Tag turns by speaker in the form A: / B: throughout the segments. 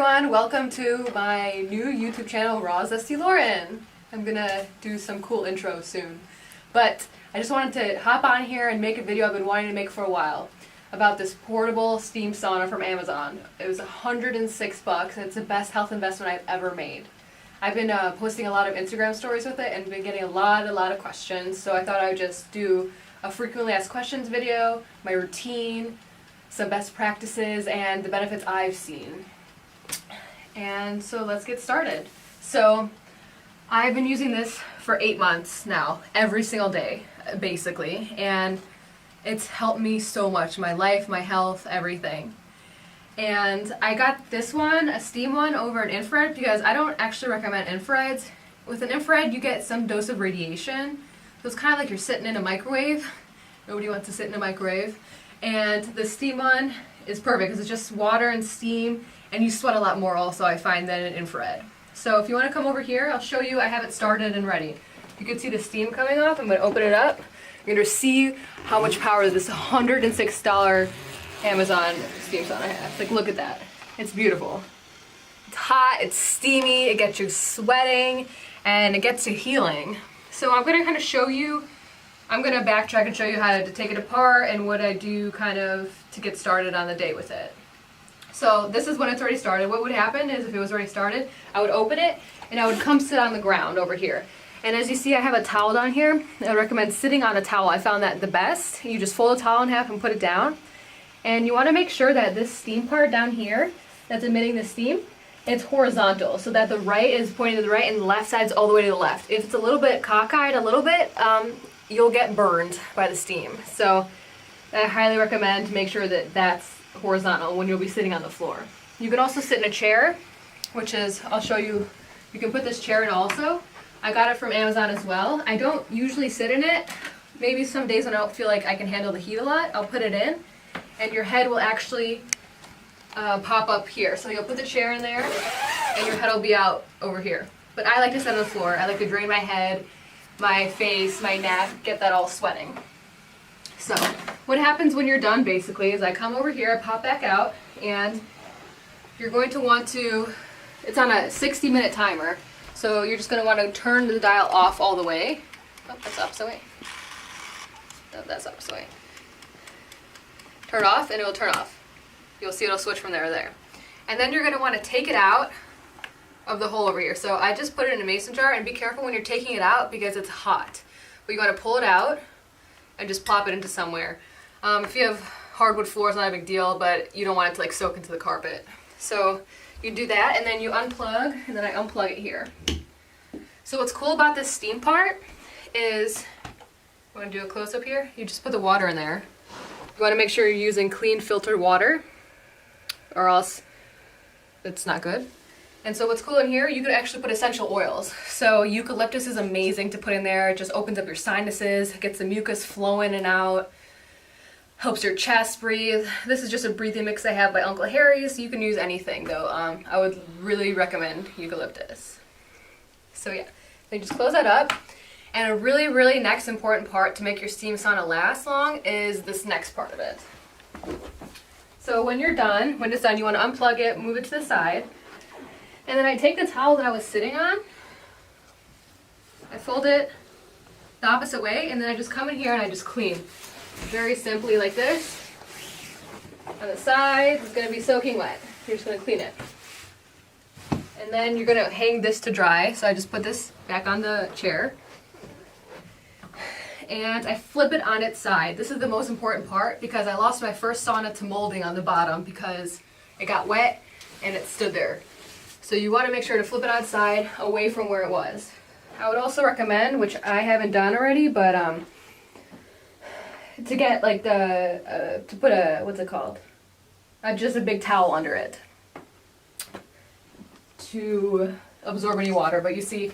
A: everyone, welcome to my new YouTube channel, Roz St. Lauren. I'm gonna do some cool intros soon, but I just wanted to hop on here and make a video I've been wanting to make for a while about this portable steam sauna from Amazon. It was $106 and it's the best health investment I've ever made. I've been posting a lot of Instagram stories with it and been getting a lot of questions, so I thought I would just do a frequently asked questions video, my routine, some best practices, and the benefits I've seen. And so let's get started. So I've been using this for 8 months now, every single day, basically, and it's helped me so much, my life, my health, everything. And I got this one, a steam one, over an infrared because I don't actually recommend infrareds. With an infrared, you get some dose of radiation, so it's kind of like you're sitting in a microwave. Nobody wants to sit in a microwave. And the steam one is perfect because it's just water and steam, and you sweat a lot more also, I find, than an infrared. So if you want to come over here, I'll show you. I have it started and ready. You can see the steam coming off. I'm going to open it up. You're going to see how much power this $106 Amazon steam sauna has. Like, look at that. It's beautiful. It's hot, it's steamy, it gets you sweating, and it gets you healing. So I'm going to kind of show you, I'm going to backtrack and show you how to take it apart and what I do kind of to get started on the day with it. So this is when it's already started. What would happen is if it was already started, I would open it and I would come sit on the ground over here. And as you see, I have a towel down here. I would recommend sitting on a towel. I found that the best. You just fold a towel in half and put it down. And you want to make sure that this steam part down here that's emitting the steam, it's horizontal so that the right is pointing to the right and the left side's all the way to the left. If it's a little bit cockeyed, you'll get burned by the steam. So I highly recommend to make sure that that's horizontal when you'll be sitting on the floor. You can also sit in a chair, which is, I'll show you, you can put this chair in also. I got it from Amazon as well. I don't usually sit in it. Maybe some days when I don't feel like I can handle the heat a lot, I'll put it in, and your head will actually pop up here. So you'll put the chair in there, and your head will be out over here. But I like to sit on the floor. I like to drain my head, my face, my neck, get that all sweating. So what happens when you're done basically is I come over here, I pop back out, and you're going to want to, it's on a 60-minute timer, so you're just going to want to turn the dial off all the way. Oh, that's opposite way. No, that's opposite way. Turn off and it will turn off. You'll see it'll switch from there to there. And then you're going to want to take it out of the hole over here. So I just put it in a mason jar, and be careful when you're taking it out because it's hot. But you want to pull it out and just plop it into somewhere. If you have hardwood floors, not a big deal, but you don't want it to like soak into the carpet. So you do that, and then you unplug, and then I unplug it here. So what's cool about this steam part is, you want to do a close up here? You just put the water in there. You want to make sure you're using clean filtered water, or else it's not good. And so what's cool in here, you could actually put essential oils. So eucalyptus is amazing to put in there. It just opens up your sinuses, gets the mucus flowing in and out, helps your chest breathe. This is just a breathing mix I have by Uncle Harry's. You can use anything though. I would really recommend eucalyptus. So yeah, then just close that up. And a really next important part to make your steam sauna last long is this next part of it. So when it's done, you want to unplug it, move it to the side. And then I take the towel that I was sitting on, I fold it the opposite way, and then I just come in here and I just clean. Very simply like this. On the side, it's going to be soaking wet. You're just going to clean it. And then you're going to hang this to dry, so I just put this back on the chair. And I flip it on its side. This is the most important part because I lost my first sauna to molding on the bottom because it got wet and it stood there. So you want to make sure to flip it on its side away from where it was. I would also recommend, which I haven't done already, but to get like to put a, what's it called? Just a big towel under it to absorb any water. But you see,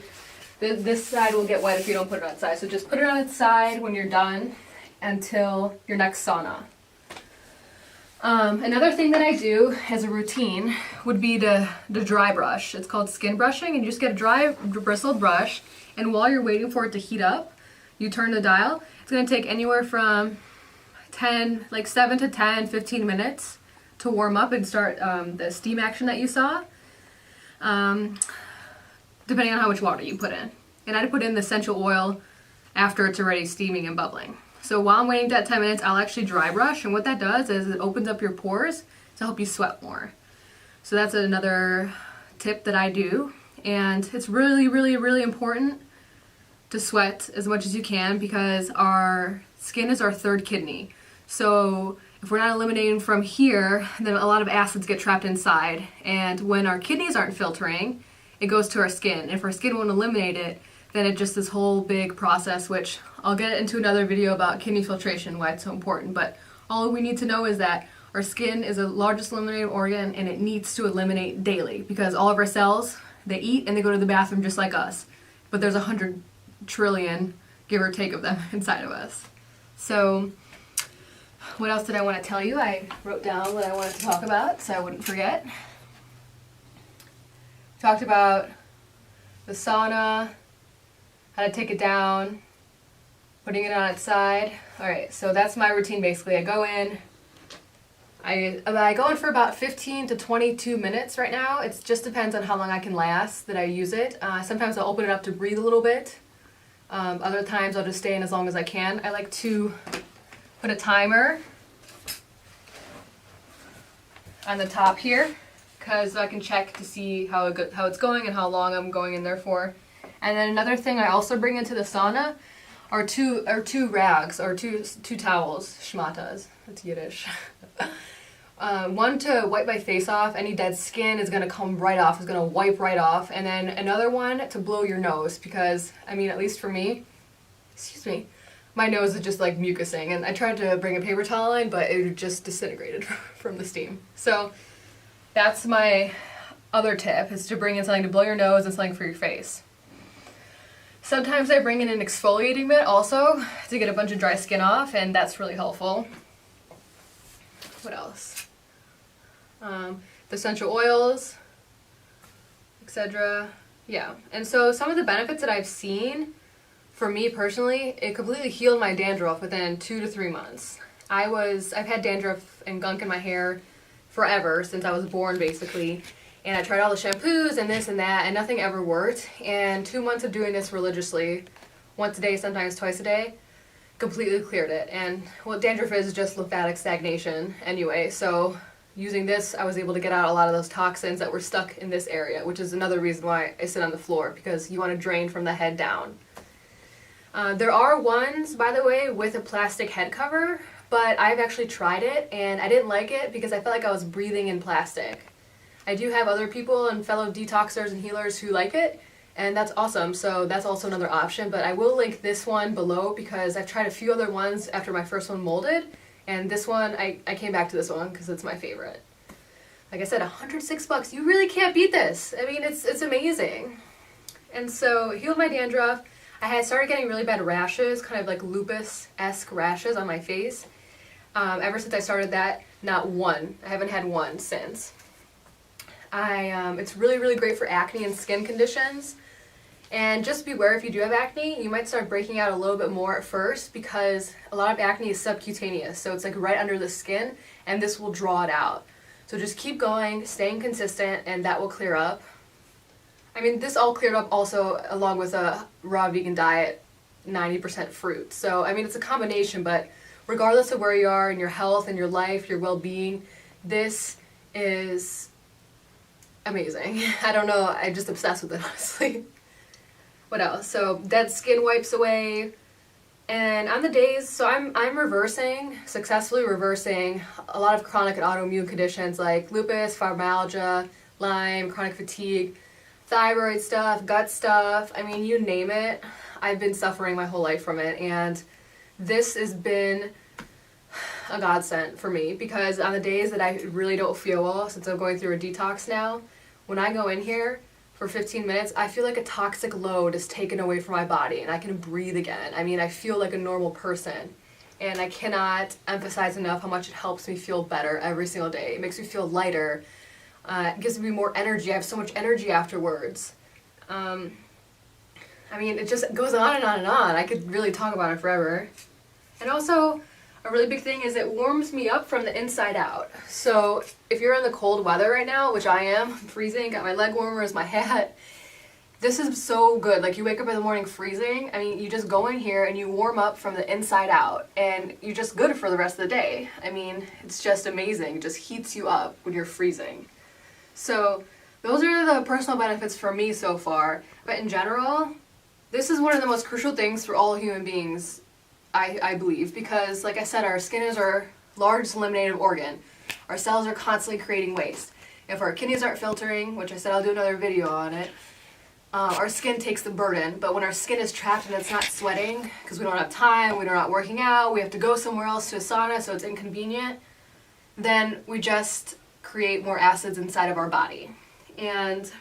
A: this side will get wet if you don't put it on its side. So just put it on its side when you're done until your next sauna. Another thing that I do as a routine would be the dry brush. It's called skin brushing, and you just get a dry bristled brush, and while you're waiting for it to heat up, you turn the dial. It's going to take anywhere from 7 to 10, 15 minutes to warm up and start the steam action that you saw. depending on how much water you put in. And I put in the essential oil after it's already steaming and bubbling. So while I'm waiting that 10 minutes, I'll actually dry brush, and what that does is it opens up your pores to help you sweat more. So that's another tip that I do, and it's really, really, really important to sweat as much as you can because our skin is our third kidney. So if we're not eliminating from here, then a lot of acids get trapped inside, and when our kidneys aren't filtering, it goes to our skin. If our skin won't eliminate it, then it's just this whole big process, which I'll get into another video about kidney filtration, why it's so important. But all we need to know is that our skin is the largest eliminating organ, and it needs to eliminate daily because all of our cells, they eat and they go to the bathroom just like us. But there's 100 trillion, give or take, of them inside of us. So what else did I want to tell you? I wrote down what I wanted to talk about so I wouldn't forget. Talked about the sauna, how to take it down, putting it on its side. Alright, so that's my routine basically. I go in, I go in for about 15 to 22 minutes right now. It just depends on how long I can last that I use it. Sometimes I'll open it up to breathe a little bit. Other times I'll just stay in as long as I can. I like to put a timer on the top here because I can check to see how it's going and how long I'm going in there for. And then another thing I also bring into the sauna are two rags or two towels, shmatas. That's Yiddish. One to wipe my face off. Any dead skin is gonna come right off. Is gonna wipe right off. And then another one to blow your nose because I mean, at least for me, excuse me, my nose is just like mucusing. And I tried to bring a paper towel in, but it just disintegrated from the steam. So that's my other tip: is to bring in something to blow your nose and something for your face. Sometimes I bring in an exfoliating mitt also to get a bunch of dry skin off, and that's really helpful. What else? The essential oils, etc. Yeah, and so some of the benefits that I've seen, for me personally, it completely healed my dandruff within 2 to 3 months. I've had dandruff and gunk in my hair forever, since I was born basically. And I tried all the shampoos and this and that, and nothing ever worked. And 2 months of doing this religiously, once a day, sometimes twice a day, completely cleared it. And what dandruff is just lymphatic stagnation anyway. So using this, I was able to get out a lot of those toxins that were stuck in this area, which is another reason why I sit on the floor, because you want to drain from the head down. There are ones, by the way, with a plastic head cover, but I've actually tried it, and I didn't like it because I felt like I was breathing in plastic. I do have other people and fellow detoxers and healers who like it, and that's awesome, so that's also another option. But I will link this one below because I've tried a few other ones after my first one molded, and this one, I came back to this one because it's my favorite. Like I said, $106, you really can't beat this. I mean, it's amazing. And so, healed my dandruff. I had started getting really bad rashes, kind of like lupus-esque rashes on my face. Ever since I started that, not one. I haven't had one since. It's really, really great for acne and skin conditions. And just beware, if you do have acne, you might start breaking out a little bit more at first because a lot of acne is subcutaneous. So it's like right under the skin, and this will draw it out. So just keep going, staying consistent, and that will clear up. I mean, this all cleared up also along with a raw vegan diet, 90% fruit. So, I mean, it's a combination, but regardless of where you are in your health and your life, your well-being, this is amazing. I don't know, I'm just obsessed with it, honestly. What else? So dead skin wipes away. And on the days, so I'm successfully reversing a lot of chronic and autoimmune conditions like lupus, fibromyalgia, Lyme, chronic fatigue, thyroid stuff, gut stuff. I mean, you name it. I've been suffering my whole life from it, and this has been a godsend for me because on the days that I really don't feel well, since I'm going through a detox now, when I go in here for 15 minutes, I feel like a toxic load is taken away from my body and I can breathe again. I mean, I feel like a normal person, and I cannot emphasize enough how much it helps me feel better every single day. It makes me feel lighter. It gives me more energy. I have so much energy afterwards. I mean, it just goes on and on and on. I could really talk about it forever. And also, a really big thing is it warms me up from the inside out. So if you're in the cold weather right now, which I am, I'm freezing, got my leg warmers, my hat, this is so good. Like, you wake up in the morning freezing, I mean, you just go in here and you warm up from the inside out, and you're just good for the rest of the day. I mean, it's just amazing. It just heats you up when you're freezing. So those are the personal benefits for me so far. But in general, this is one of the most crucial things for all human beings, I believe, because like I said, our skin is our largest eliminative organ. Our cells are constantly creating waste. If our kidneys aren't filtering, which I said I'll do another video on it, our skin takes the burden. But when our skin is trapped and it's not sweating, because we don't have time, we're not working out, we have to go somewhere else to a sauna, so it's inconvenient, then we just create more acids inside of our body. And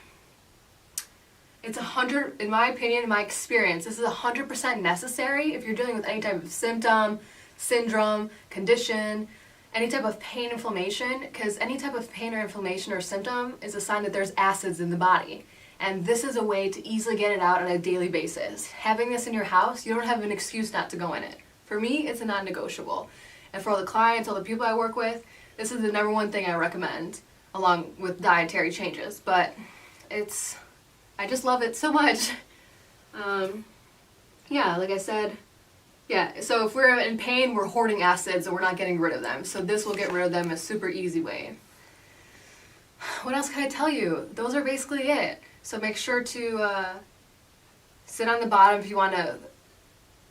A: it's 100, in my opinion, in my experience, this is 100% necessary if you're dealing with any type of symptom, syndrome, condition, any type of pain, inflammation, because any type of pain or inflammation or symptom is a sign that there's acids in the body. And this is a way to easily get it out on a daily basis. Having this in your house, you don't have an excuse not to go in it. For me, it's a non-negotiable. And for all the clients, all the people I work with, this is the number one thing I recommend, along with dietary changes. But I just love it so much. Yeah, like I said, yeah, so if we're in pain, we're hoarding acids and we're not getting rid of them. So this will get rid of them in a super easy way. What else can I tell you? Those are basically it. So make sure to sit on the bottom if you want to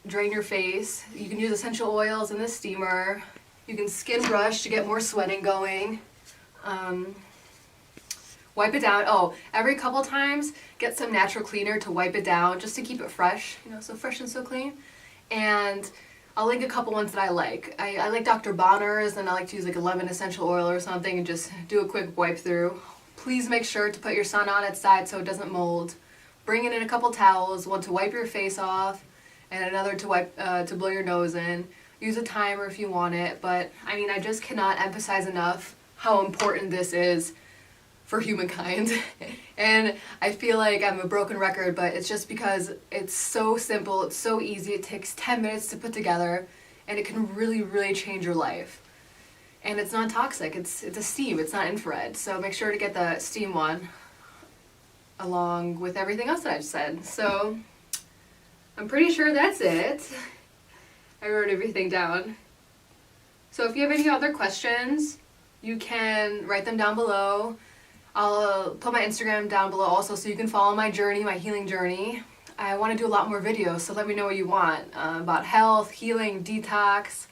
A: drain your face. You can use essential oils in the steamer. You can skin brush to get more sweating going. Wipe it down. Oh, every couple times, get some natural cleaner to wipe it down just to keep it fresh, you know, so fresh and so clean. And I'll link a couple ones that I like. I like Dr. Bonner's, and I like to use like a lemon essential oil or something and just do a quick wipe through. Please make sure to put your sauna on its side so it doesn't mold. Bring in a couple towels, one to wipe your face off and another to wipe to blow your nose in. Use a timer if you want it, but I mean, I just cannot emphasize enough how important this is for humankind. And I feel like I'm a broken record, but it's just because it's so simple, it's so easy, it takes 10 minutes to put together, and it can really, really change your life. And it's non-toxic, it's a steam, it's not infrared, so make sure to get the steam one along with everything else that I've said. So I'm pretty sure that's it. I wrote everything down. So if you have any other questions, you can write them down below. I'll put my Instagram down below also so you can follow my journey, my healing journey. I want to do a lot more videos, so let me know what you want about health, healing, detox,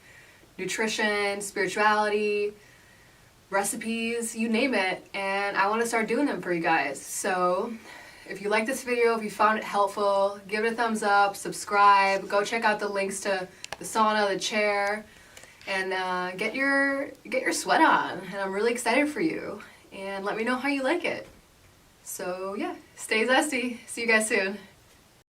A: nutrition, spirituality, recipes, you name it, and I want to start doing them for you guys. So if you like this video, if you found it helpful, give it a thumbs up, subscribe, go check out the links to the sauna, the chair, and get your sweat on. And I'm really excited for you. And let me know how you like it. So yeah, stay zesty. See you guys soon.